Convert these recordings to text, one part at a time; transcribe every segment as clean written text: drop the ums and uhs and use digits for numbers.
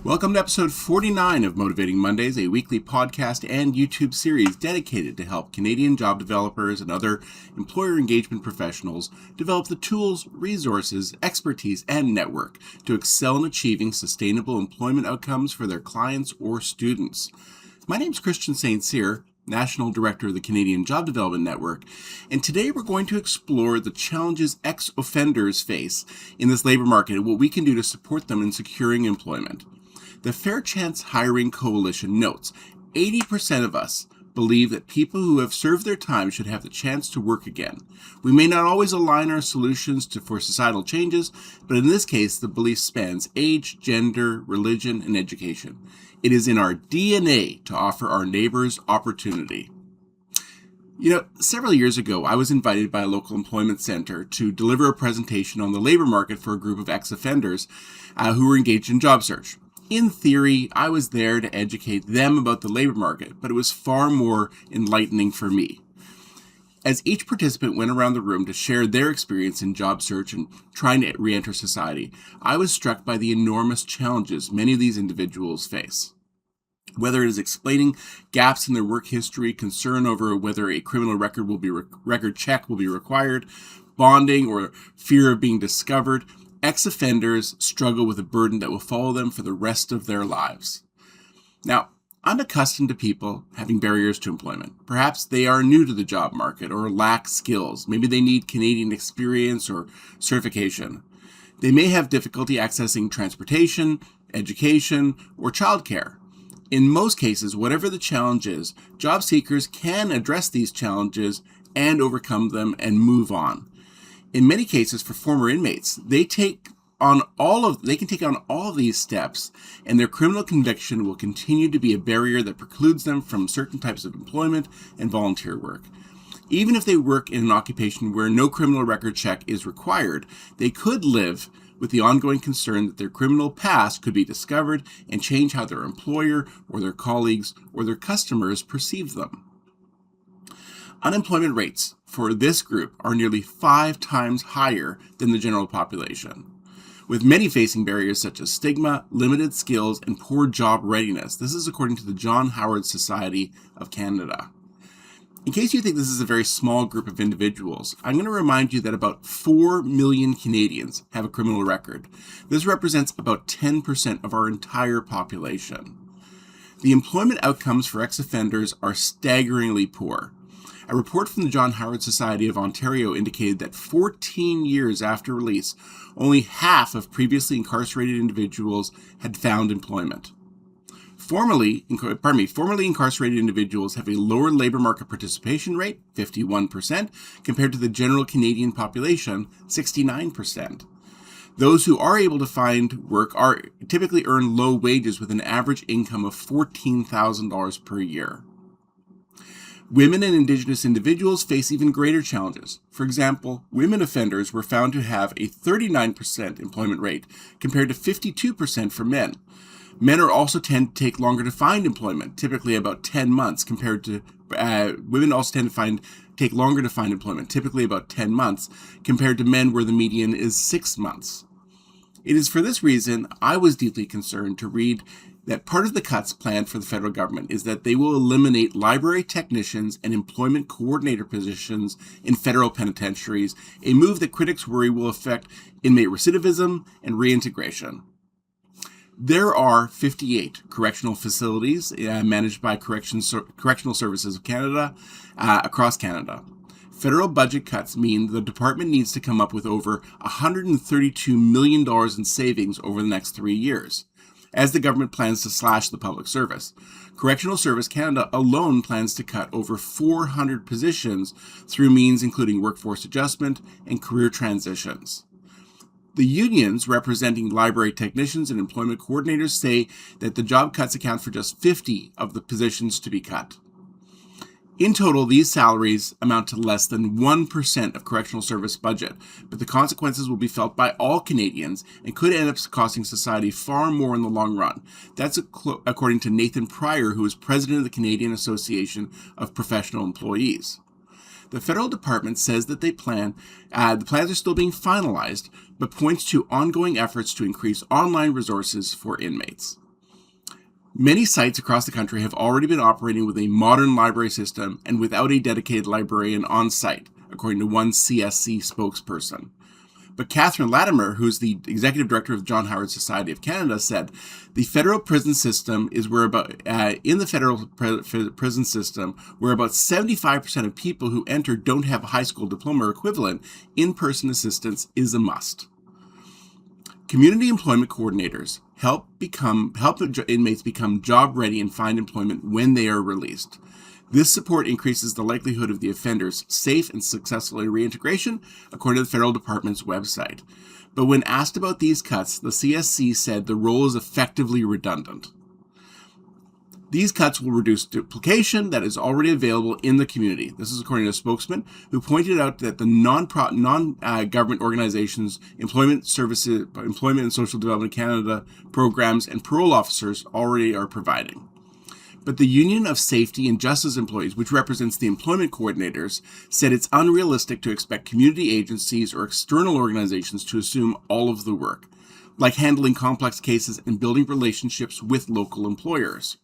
Welcome to episode 49 of Motivating Mondays, a weekly podcast and YouTube series dedicated to help Canadian job developers and other employer engagement professionals develop the tools, resources, expertise, and network to excel in achieving sustainable employment outcomes for their clients or students. My name is Christian St. Cyr, National Director of the Canadian Job Development Network, and today we're going to explore the challenges ex-offenders face in this labor market and what we can do to support them in securing employment. The Fair Chance Hiring Coalition notes 80% of us believe that people who have served their time should have the chance to work again. We may not always align our solutions for societal changes, but in this case, the belief spans age, gender, religion, and education. It is in our DNA to offer our neighbors opportunity. Several years ago, I was invited by a local employment center to deliver a presentation on the labor market for a group of ex-offenders who were engaged in job search. In theory, I was there to educate them about the labor market, but it was far more enlightening for me. As each participant went around the room to share their experience in job search and trying to re-enter society, I was struck by the enormous challenges many of these individuals face. Whether it is explaining gaps in their work history, concern over whether a criminal record check will be required, bonding, or fear of being discovered, ex-offenders struggle with a burden that will follow them for the rest of their lives. Now, I'm accustomed to people having barriers to employment. Perhaps they are new to the job market or lack skills. Maybe they need Canadian experience or certification. They may have difficulty accessing transportation, education, or childcare. In most cases, whatever the challenge is, job seekers can address these challenges and overcome them and move on. In many cases, for former inmates, they can take on all of these steps, and their criminal conviction will continue to be a barrier that precludes them from certain types of employment and volunteer work. Even if they work in an occupation where no criminal record check is required, they could live with the ongoing concern that their criminal past could be discovered and change how their employer or their colleagues or their customers perceive them. Unemployment rates for this group are nearly 5 times higher than the general population, with many facing barriers such as stigma, limited skills, and poor job readiness. This is according to the John Howard Society of Canada. In case you think this is a very small group of individuals, I'm going to remind you that about 4 million Canadians have a criminal record. This represents about 10% of our entire population. The employment outcomes for ex-offenders are staggeringly poor. A report from the John Howard Society of Ontario indicated that 14 years after release, only half of previously incarcerated individuals had found employment. Formerly incarcerated individuals have a lower labor market participation rate, 51%, compared to the general Canadian population, 69%. Those who are able to find work typically earn low wages with an average income of $14,000 per year. Women and Indigenous individuals face even greater challenges. For example, women offenders were found to have a 39% employment rate compared to 52% for men. Men also tend to take longer to find employment, typically about 10 months, women also tend to take longer to find employment, typically about 10 months, compared to men where the median is 6 months. It is for this reason I was deeply concerned to read that part of the cuts planned for the federal government is that they will eliminate library technicians and employment coordinator positions in federal penitentiaries, a move that critics worry will affect inmate recidivism and reintegration. There are 58 correctional facilities managed by Correctional Services of Canada across Canada. Federal budget cuts mean the department needs to come up with over $132 million in savings over the next 3 years, as the government plans to slash the public service. Correctional Service Canada alone plans to cut over 400 positions through means including workforce adjustment and career transitions. The unions representing library technicians and employment coordinators say that the job cuts account for just 50 of the positions to be cut. In total, these salaries amount to less than 1% of correctional service budget, but the consequences will be felt by all Canadians and could end up costing society far more in the long run. That's according to Nathan Pryor, who is president of the Canadian Association of Professional Employees. The federal department says that the plans are still being finalized, but points to ongoing efforts to increase online resources for inmates. Many sites across the country have already been operating with a modern library system and without a dedicated librarian on site, according to one CSC spokesperson. But Catherine Latimer, who's the executive director of John Howard Society of Canada, said the federal prison system is where in the federal prison system, where about 75% of people who enter don't have a high school diploma or equivalent, in-person assistance is a must. Community employment coordinators help inmates become job ready and find employment when they are released. This support increases the likelihood of the offender's safe and successful reintegration, according to the federal department's website. But when asked about these cuts, the CSC said the role is effectively redundant. These cuts will reduce duplication that is already available in the community. This is according to a spokesman who pointed out that the non-government organizations, Employment and Social Development Canada programs, and parole officers already are providing. But the Union of Safety and Justice Employees, which represents the employment coordinators, said it's unrealistic to expect community agencies or external organizations to assume all of the work, like handling complex cases and building relationships with local employers.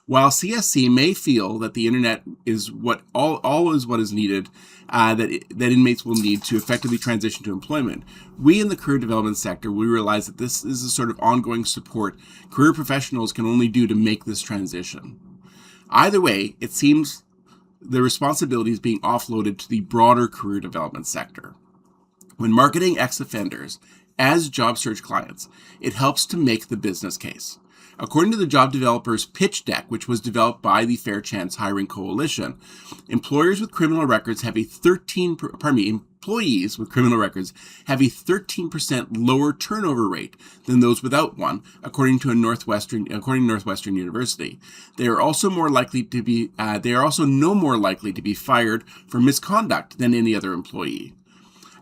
While CSC may feel that the internet is what is needed, that inmates will need to effectively transition to employment, we in the career development sector, we realize that this is a sort of ongoing support career professionals can only do to make this transition. Either way, it seems the responsibility is being offloaded to the broader career development sector. When marketing ex-offenders as job search clients, it helps to make the business case. According to the job developer's pitch deck, which was developed by the Fair Chance Hiring Coalition, employees with criminal records have a 13% lower turnover rate than those without one, according to Northwestern University. They are also no more likely to be fired for misconduct than any other employee.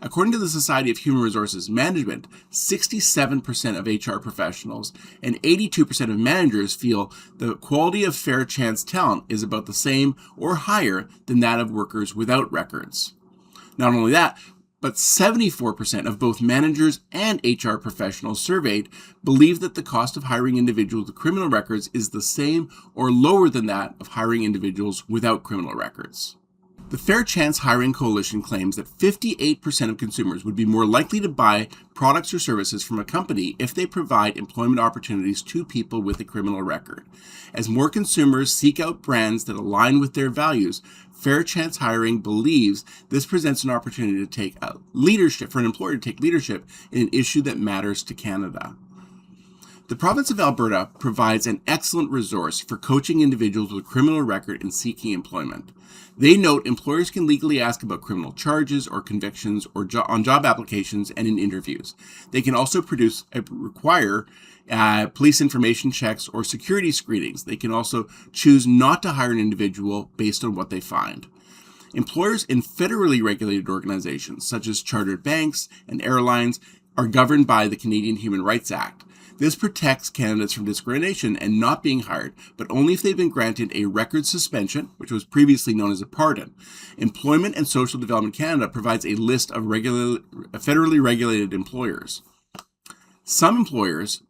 According to the Society of Human Resources Management, 67% of HR professionals and 82% of managers feel the quality of fair chance talent is about the same or higher than that of workers without records. Not only that, but 74% of both managers and HR professionals surveyed believe that the cost of hiring individuals with criminal records is the same or lower than that of hiring individuals without criminal records. The Fair Chance Hiring Coalition claims that 58% of consumers would be more likely to buy products or services from a company if they provide employment opportunities to people with a criminal record. As more consumers seek out brands that align with their values, Fair Chance Hiring believes this presents an opportunity to take leadership for an employer to take leadership in an issue that matters to Canada. The province of Alberta provides an excellent resource for coaching individuals with a criminal record in seeking employment. They note employers can legally ask about criminal charges or convictions on job applications and in interviews. They can also require police information checks or security screenings. They can also choose not to hire an individual based on what they find. Employers in federally regulated organizations, such as chartered banks and airlines, are governed by the Canadian Human Rights Act. This protects candidates from discrimination and not being hired, but only if they've been granted a record suspension, which was previously known as a pardon. Employment and Social Development Canada provides a list of federally regulated employers. Some employers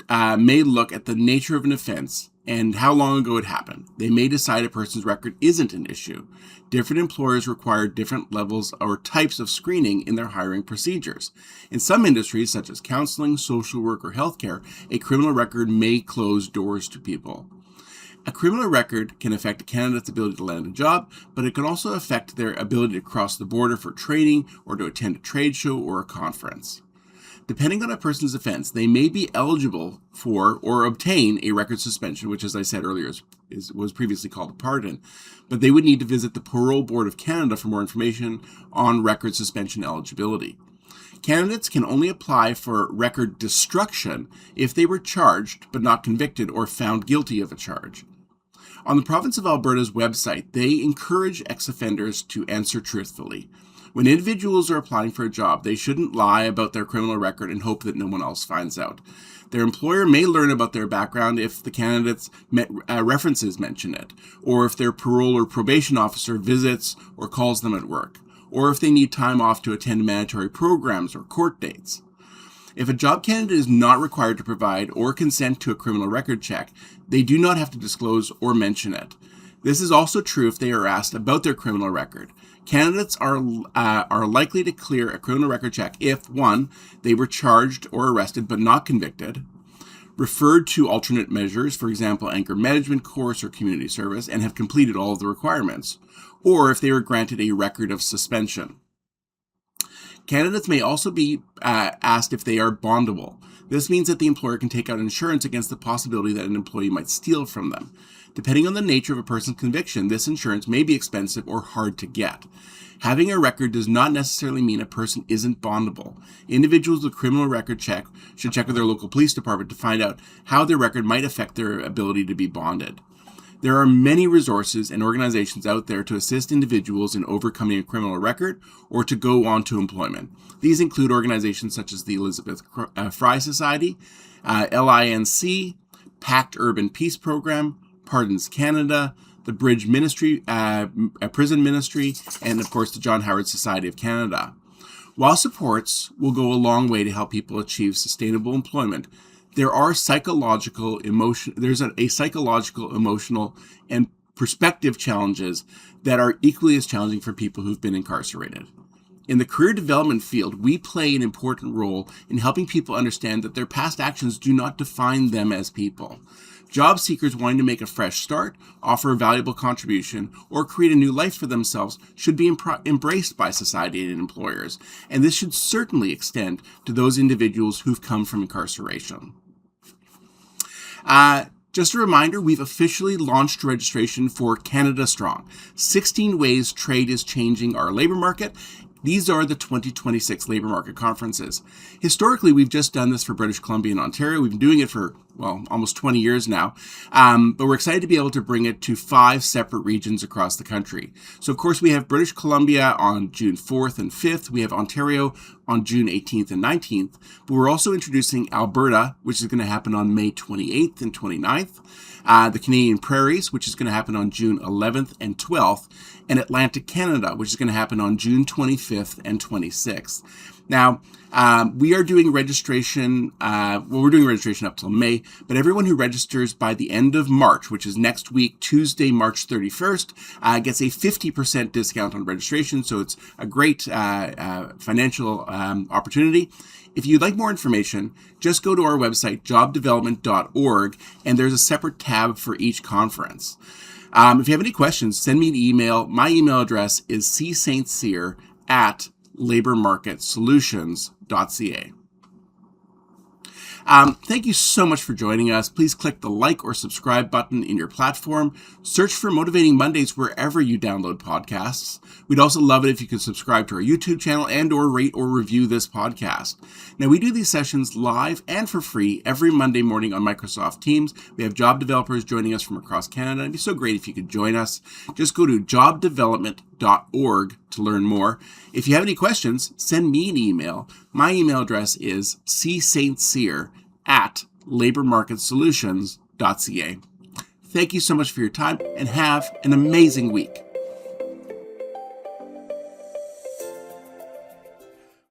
may look at the nature of an offense and how long ago it happened. They may decide a person's record isn't an issue. Different employers require different levels or types of screening in their hiring procedures. In some industries, such as counseling, social work, or healthcare, a criminal record may close doors to people. A criminal record can affect a candidate's ability to land a job, but it can also affect their ability to cross the border for training or to attend a trade show or a conference. Depending on a person's offense, they may be eligible for or obtain a record suspension, which, as I said earlier, was previously called a pardon, but they would need to visit the Parole Board of Canada for more information on record suspension eligibility. Candidates can only apply for record destruction if they were charged but not convicted or found guilty of a charge. On the province of Alberta's website, they encourage ex-offenders to answer truthfully. When individuals are applying for a job, they shouldn't lie about their criminal record and hope that no one else finds out. Their employer may learn about their background if the candidate's references mention it, or if their parole or probation officer visits or calls them at work, or if they need time off to attend mandatory programs or court dates. If a job candidate is not required to provide or consent to a criminal record check, they do not have to disclose or mention it. This is also true if they are asked about their criminal record. Candidates are likely to clear a criminal record check if, 1, they were charged or arrested but not convicted, referred to alternate measures, for example, anger management course or community service, and have completed all of the requirements, or if they were granted a record of suspension. Candidates may also be asked if they are bondable. This means that the employer can take out insurance against the possibility that an employee might steal from them. Depending on the nature of a person's conviction, this insurance may be expensive or hard to get. Having a record does not necessarily mean a person isn't bondable. Individuals with criminal record check should check with their local police department to find out how their record might affect their ability to be bonded. There are many resources and organizations out there to assist individuals in overcoming a criminal record or to go on to employment. These include organizations such as the Elizabeth Fry Society, LINC, Pact Urban Peace Program, Pardons Canada, the Bridge Ministry, Prison Ministry, and of course the John Howard Society of Canada. While supports will go a long way to help people achieve sustainable employment, there's a psychological, emotional, and perspective challenges that are equally as challenging for people who've been incarcerated. In the career development field, we play an important role in helping people understand that their past actions do not define them as people. Job seekers wanting to make a fresh start, offer a valuable contribution, or create a new life for themselves should be embraced by society and employers, and this should certainly extend to those individuals who've come from incarceration. Just a reminder, we've officially launched registration for Canada Strong, 16 Ways Trade is Changing Our Labor Market. These are the 2026 labor market conferences. Historically, we've just done this for British Columbia and Ontario. We've been doing it for, almost 20 years now. But we're excited to be able to bring it to 5 separate regions across the country. So, of course, we have British Columbia on June 4th and 5th. We have Ontario on June 18th and 19th. But we're also introducing Alberta, which is going to happen on May 28th and 29th. The Canadian Prairies, which is going to happen on June 11th and 12th, and Atlantic Canada, which is going to happen on June 25th and 26th. Now, we are doing registration, we're doing registration up till May, but everyone who registers by the end of March, which is next week, Tuesday, March 31st, gets a 50% discount on registration, so it's a great financial opportunity. If you'd like more information, just go to our website, jobdevelopment.org, and there's a separate tab for each conference. If you have any questions, send me an email. My email address is cstcyr@labormarketsolutions.ca. Thank you so much for joining us. Please click the like or subscribe button in your platform. Search for Motivating Mondays wherever you download podcasts. We'd also love it if you could subscribe to our YouTube channel and or rate or review this podcast. Now, we do these sessions live and for free every Monday morning on Microsoft Teams. We have job developers joining us from across Canada. It'd be so great if you could join us. Just go to jobdevelopment.org to learn more. If you have any questions, send me an email. My email address is cstcyr@labormarketsolutions.ca. Thank you so much for your time and have an amazing week.